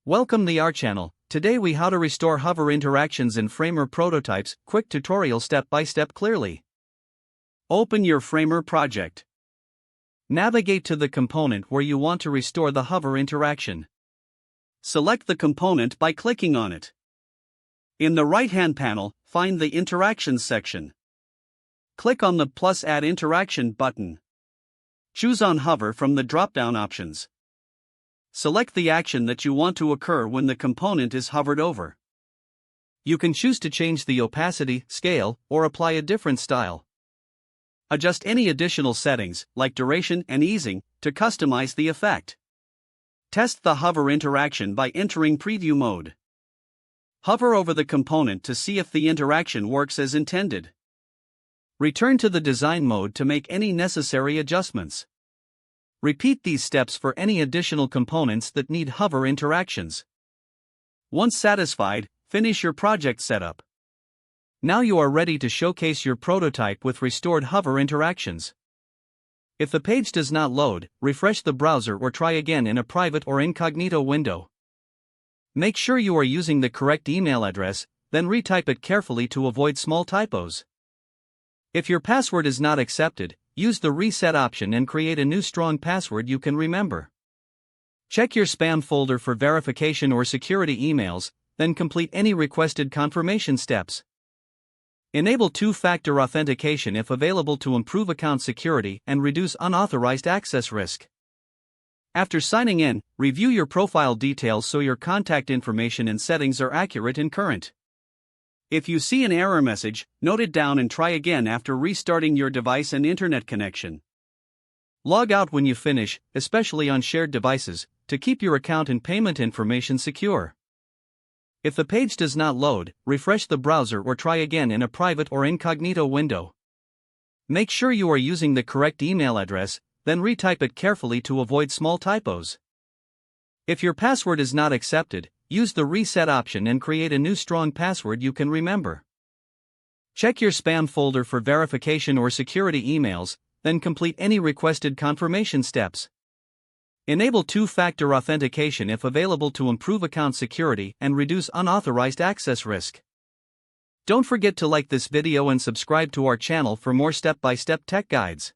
Welcome to our channel. Today we how to restore hover interactions in Framer prototypes. Quick tutorial step by step clearly. Open your Framer project. Navigate to the component where you want to restore the hover interaction. Select the component by clicking on it. In the right-hand panel, find the Interactions section. Click on the plus Add Interaction button. Choose on Hover from the drop-down options. Select the action that you want to occur when the component is hovered over. You can choose to change the opacity, scale, or apply a different style. Adjust any additional settings, like duration and easing, to customize the effect. Test the hover interaction by entering preview mode. Hover over the component to see if the interaction works as intended. Return to the design mode to make any necessary adjustments. Repeat these steps for any additional components that need hover interactions. Once satisfied, finish your project setup. Now you are ready to showcase your prototype with restored hover interactions. If the page does not load, refresh the browser or try again in a private or incognito window. Make sure you are using the correct email address, then retype it carefully to avoid small typos. If your password is not accepted, use the reset option and create a new strong password you can remember. Check your spam folder for verification or security emails, then complete any requested confirmation steps. Enable two-factor authentication if available to improve account security and reduce unauthorized access risk. After signing in, review your profile details so your contact information and settings are accurate and current. If you see an error message, note it down and try again after restarting your device and internet connection. Log out when you finish, especially on shared devices, to keep your account and payment information secure. If the page does not load, refresh the browser or try again in a private or incognito window. Make sure you are using the correct email address, then retype it carefully to avoid small typos. If your password is not accepted, use the reset option and create a new strong password you can remember. Check your spam folder for verification or security emails, then complete any requested confirmation steps. Enable two-factor authentication if available to improve account security and reduce unauthorized access risk. Don't forget to like this video and subscribe to our channel for more step-by-step tech guides.